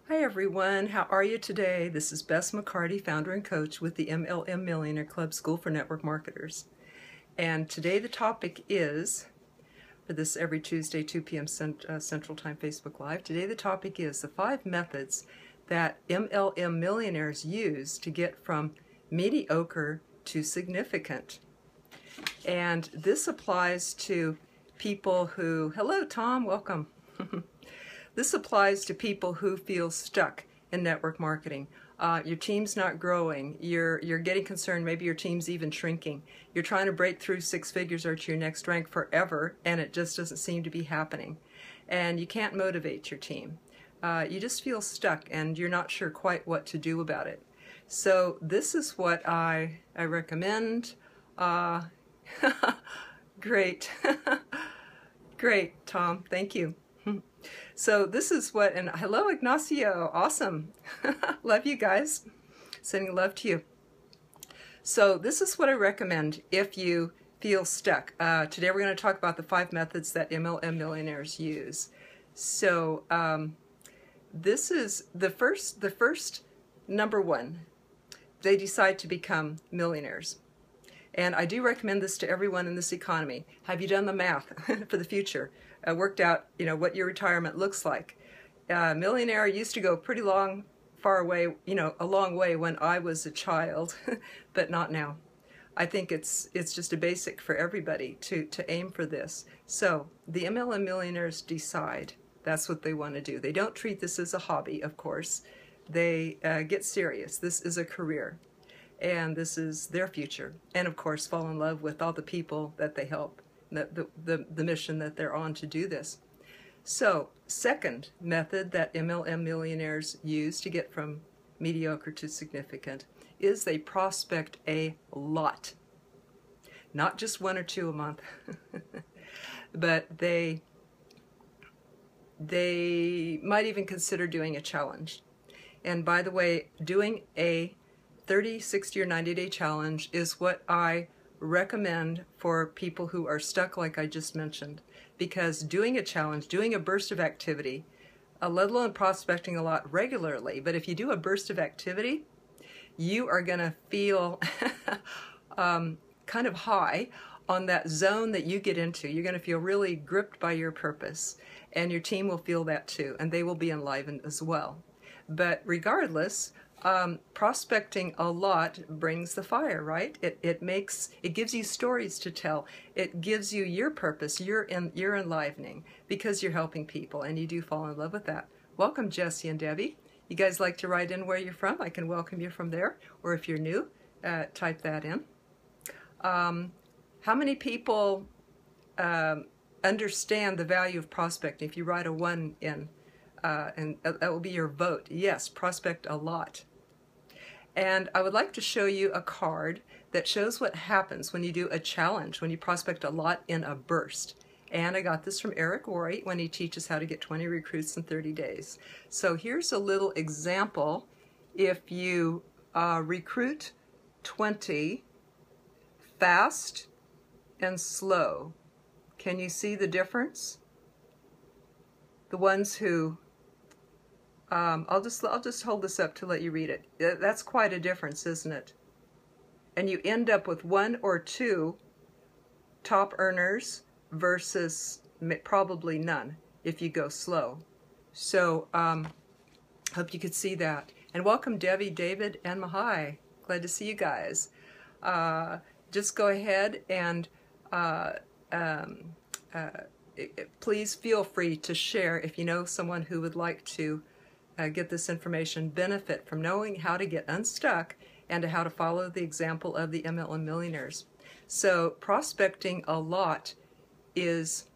Hi everyone, how are you today? This is Bess McCarty, founder and coach with the MLM Millionaire Club School for Network Marketers. And today the topic is, for this every Tuesday 2 p.m. Central Time Facebook Live, today the topic is the 5 methods that MLM millionaires use to get from mediocre to significant. And this applies to people who, hello Tom, welcome. This applies to people who feel stuck in network marketing. Your team's not growing. You're getting concerned. Maybe your team's even shrinking. You're trying to break through 6 figures or to your next rank forever, and it just doesn't seem to be happening. And you can't motivate your team. You just feel stuck, and you're not sure quite what to do about it. So this is what I recommend. Great. Great, Tom. Thank you. So this is what, and hello Ignacio, awesome. Love you guys. Sending love to you. So this is what I recommend if you feel stuck. Today we're going to talk about the 5 methods that MLM millionaires use. So this is the first number 1. They decide to become millionaires. And I do recommend this to everyone in this economy. Have you done the math for the future? Worked out, what your retirement looks like. Millionaire used to go pretty far away, a long way when I was a child, but not now. I think it's just a basic for everybody to aim for this. So the MLM millionaires decide that's what they want to do. They don't treat this as a hobby, of course. They get serious. This is a career. And this is their future. And of course, fall in love with all the people that they help, the mission that they're on to do this. So, second method that MLM millionaires use to get from mediocre to significant is they prospect a lot. Not just 1 or 2 a month, but they might even consider doing a challenge. And by the way, doing a 30, 60, or 90-day challenge is what I recommend for people who are stuck like I just mentioned. Because doing a challenge, doing a burst of activity, let alone prospecting a lot regularly, but if you do a burst of activity, you are going to feel kind of high on that zone that you get into. You're going to feel really gripped by your purpose, and your team will feel that too, and they will be enlivened as well. But regardless, prospecting a lot brings the fire, right? It gives you stories to tell. It gives you your purpose, your enlivening, because you're helping people, and you do fall in love with that. Welcome, Jesse and Debbie. You guys like to write in where you're from? I can welcome you from there, or if you're new, type that in. How many people understand the value of prospecting? If you write a 1 in, and that will be your vote. Yes, prospect a lot. And I would like to show you a card that shows what happens when you do a challenge, when you prospect a lot in a burst. And I got this from Eric Worre when he teaches how to get 20 recruits in 30 days. So here's a little example. If you recruit 20 fast and slow, can you see the difference? The ones who I'll just hold this up to let you read it. That's quite a difference, isn't it? And you end up with 1 or 2 top earners versus probably none if you go slow. So hope you could see that. And welcome Debbie, David, and Mahai. Glad to see you guys. Just go ahead and please feel free to share if you know someone who would like to get this information, benefit from knowing how to get unstuck and how to follow the example of the MLM millionaires. So prospecting a lot is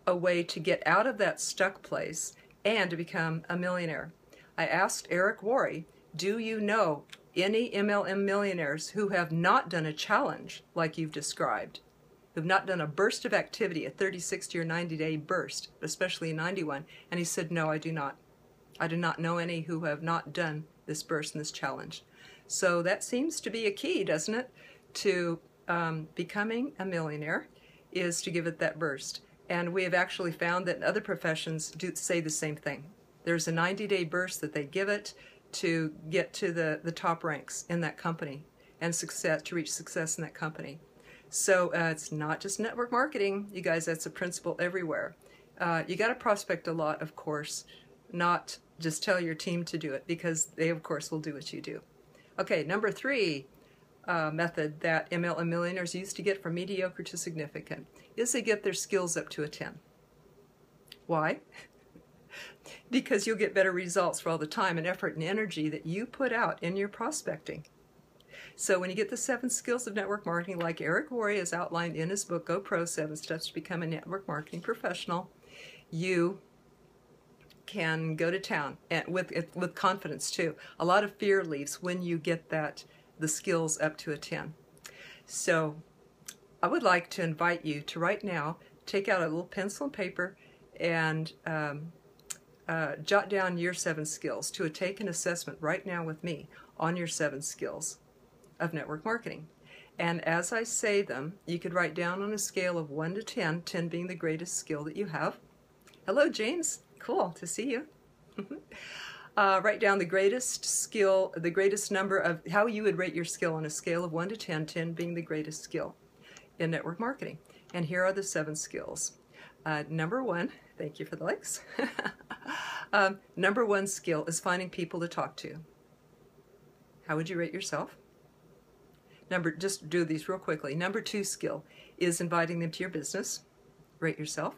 a way to get out of that stuck place and to become a millionaire. I asked Eric Worre, do you know any MLM millionaires who have not done a challenge like you've described? Who've not done a burst of activity, a 30, 60, or 90-day burst, especially a 91? And he said, no, I do not. I do not know any who have not done this burst and this challenge. So that seems to be a key, doesn't it, to becoming a millionaire, is to give it that burst. And we have actually found that other professions do say the same thing. There's a 90-day burst that they give it to get to the top ranks in that company and success, to reach success in that company. So it's not just network marketing, you guys, that's a principle everywhere. You got to prospect a lot, of course, not just tell your team to do it, because they, of course, will do what you do. Okay, number 3 method that MLM millionaires use to get from mediocre to significant is they get their skills up to a 10. Why? Because you'll get better results for all the time and effort and energy that you put out in your prospecting. So when you get the 7 skills of network marketing, like Eric Worre has outlined in his book, Go Pro, 7 Steps to Become a Network Marketing Professional, you can go to town, and with confidence too. A lot of fear leaves when you get the skills up to a 10. So I would like to invite you to right now take out a little pencil and paper and jot down your 7 skills, to take an assessment right now with me on your 7 skills of network marketing. And as I say them, you could write down on a scale of 1 to 10, 10 being the greatest skill that you have. Hello, James. Cool to see you. Write down the greatest skill, the greatest number of how you would rate your skill on a scale of 1 to 10, 10 being the greatest skill in network marketing. And here are the 7 skills. Number 1, thank you for the likes. Number 1 skill is finding people to talk to. How would you rate yourself? Just do these real quickly. Number 2 skill is inviting them to your business. Rate yourself.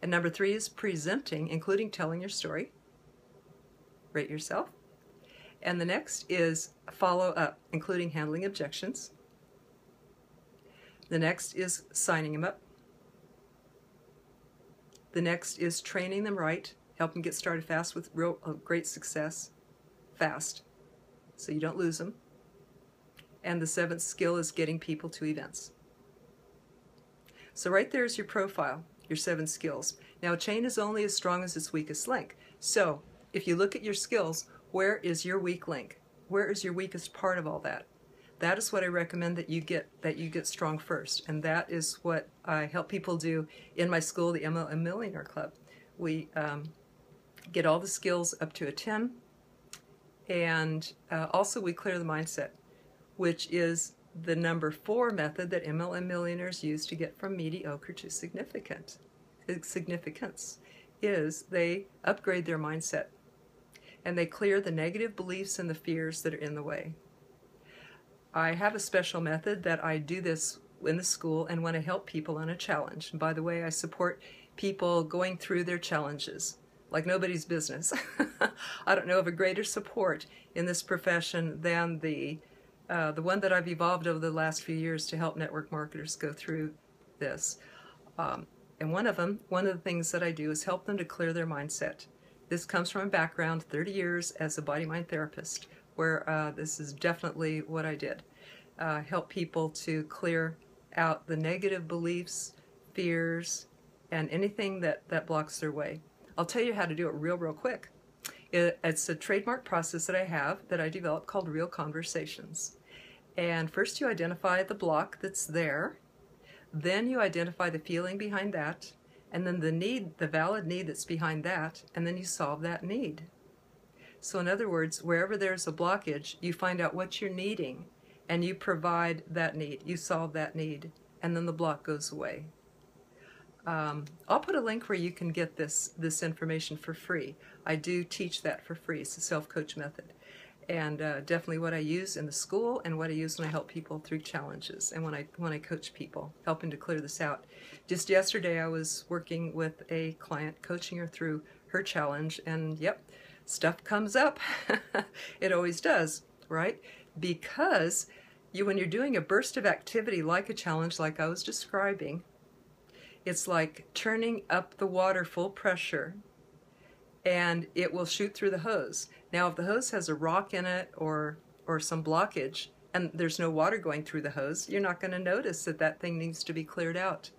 And number 3 is presenting, including telling your story. Rate yourself. And the next is follow up, including handling objections. The next is signing them up. The next is training them right, help them get started fast with real great success, fast, so you don't lose them. And the 7th skill is getting people to events. So right there is your profile, your 7 skills. Now, a chain is only as strong as its weakest link. So if you look at your skills, where is your weak link? Where is your weakest part of all that? That is what I recommend that you get strong first. And that is what I help people do in my school, the MLM Millionaire Club. We get all the skills up to a 10. And also we clear the mindset, which is the number 4 method that MLM millionaires use to get from mediocre to significant. Significance is they upgrade their mindset and they clear the negative beliefs and the fears that are in the way. I have a special method that I do this in the school and when I help people on a challenge. And by the way, I support people going through their challenges like nobody's business. I don't know of a greater support in this profession than the one that I've evolved over the last few years to help network marketers go through this. And one of the things that I do is help them to clear their mindset. This comes from a background, 30 years as a body-mind therapist, where this is definitely what I did. Help people to clear out the negative beliefs, fears, and anything that blocks their way. I'll tell you how to do it real quick. It's a trademark process that I have that I developed called Real Conversations. And first you identify the block that's there, then you identify the feeling behind that, and then the need, the valid need that's behind that, and then you solve that need. So in other words, wherever there's a blockage, you find out what you're needing, and you provide that need, you solve that need, and then the block goes away. I'll put a link where you can get this information for free. I do teach that for free. It's a self-coach method. And definitely what I use in the school and what I use when I help people through challenges and when I coach people, helping to clear this out. Just yesterday I was working with a client, coaching her through her challenge, and yep, stuff comes up. It always does, right? Because when you're doing a burst of activity like a challenge like I was describing, it's like turning up the water full pressure and it will shoot through the hose. Now if the hose has a rock in it or some blockage and there's no water going through the hose, you're not going to notice that that thing needs to be cleared out.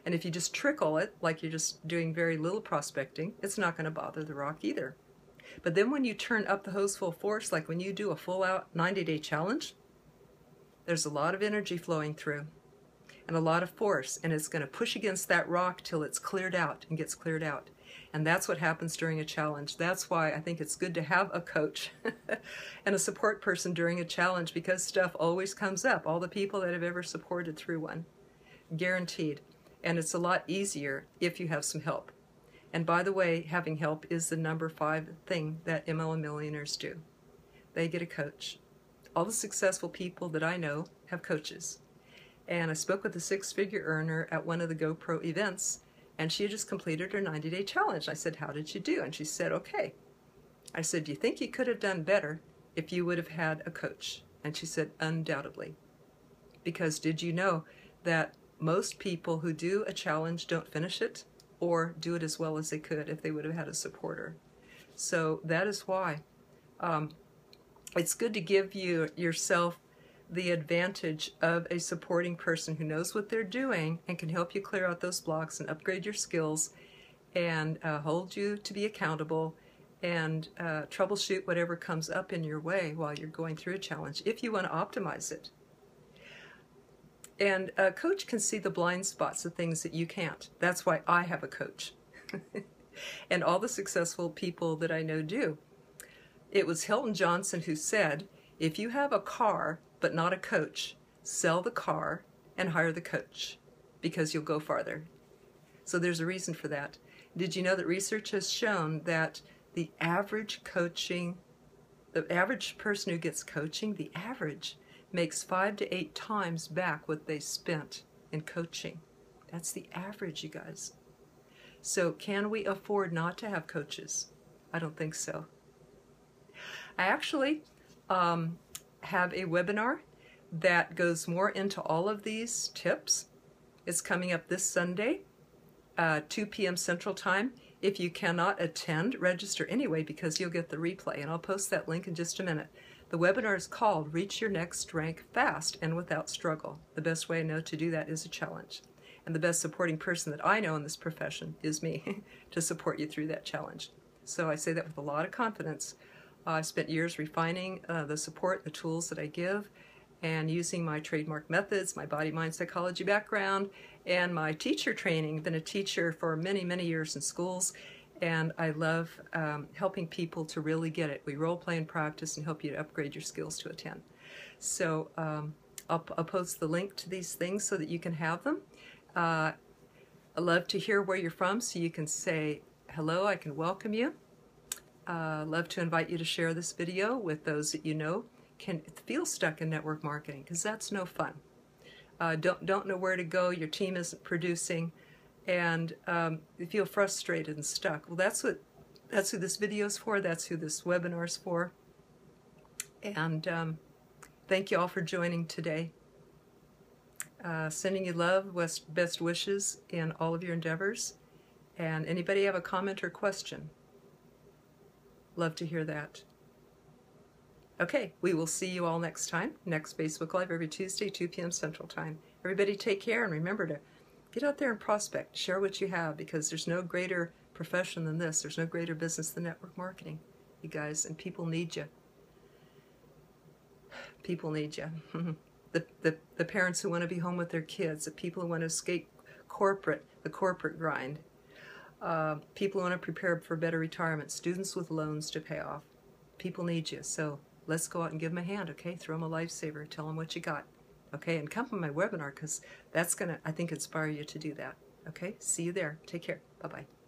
And if you just trickle it, like you're just doing very little prospecting, it's not going to bother the rock either. But then when you turn up the hose full force, like when you do a full out 90-day challenge, there's a lot of energy flowing through and a lot of force, and it's going to push against that rock till it's cleared out and gets cleared out. And that's what happens during a challenge. That's why I think it's good to have a coach and a support person during a challenge, because stuff always comes up. All the people that have ever supported through one. Guaranteed. And it's a lot easier if you have some help. And by the way, having help is the number 5 thing that MLM millionaires do. They get a coach. All the successful people that I know have coaches. And I spoke with a 6-figure earner at one of the GoPro events, and she had just completed her 90-day challenge. I said, how did you do? And she said, okay. I said, do you think you could have done better if you would have had a coach? And she said, undoubtedly. Because did you know that most people who do a challenge don't finish it or do it as well as they could if they would have had a supporter? So that is why it's good to give yourself the advantage of a supporting person who knows what they're doing and can help you clear out those blocks and upgrade your skills and hold you to be accountable and troubleshoot whatever comes up in your way while you're going through a challenge, if you want to optimize it. And a coach can see the blind spots, the things that you can't. That's why I have a coach. And all the successful people that I know do. It was Hilton Johnson who said, if you have a car but not a coach, sell the car and hire the coach, because you'll go farther. So there's a reason for that. Did you know that research has shown that the average person who gets coaching, the average, makes 5 to 8 times back what they spent in coaching? That's the average, you guys. So can we afford not to have coaches? I don't think so. I actually have a webinar that goes more into all of these tips. It's coming up this Sunday, 2 p.m. Central Time. If you cannot attend, register anyway, because you'll get the replay, and I'll post that link in just a minute. The webinar is called Reach Your Next Rank Fast and Without Struggle. The best way I know to do that is a challenge. And the best supporting person that I know in this profession is me to support you through that challenge. So I say that with a lot of confidence. I spent years refining the support, the tools that I give, and using my trademark methods, my body-mind psychology background, and my teacher training. I've been a teacher for many, many years in schools, and I love helping people to really get it. We role play and practice and help you to upgrade your skills to a 10. So I'll post the link to these things so that you can have them. I love to hear where you're from, so you can say hello. I can welcome you. Love to invite you to share this video with those that you know can feel stuck in network marketing, because that's no fun. Don't know where to go, your team isn't producing, and you feel frustrated and stuck. Well, that's who this video is for. That's who this webinar is for. And thank you all for joining today. Sending you love, best wishes in all of your endeavors. And anybody have a comment or question? Love to hear that. Okay, we will see you all next time. Next Facebook Live every Tuesday, 2 p.m. Central Time. Everybody take care, and remember to get out there and prospect. Share what you have, because there's no greater profession than this. There's no greater business than network marketing, you guys, and people need you. People need you. The parents who want to be home with their kids, the people who want to escape the corporate grind, people who want to prepare for better retirement, students with loans to pay off. People need you, so let's go out and give them a hand, okay? Throw them a lifesaver, tell them what you got, okay? And come on my webinar, because that's going to, I think, inspire you to do that, okay? See you there. Take care. Bye-bye.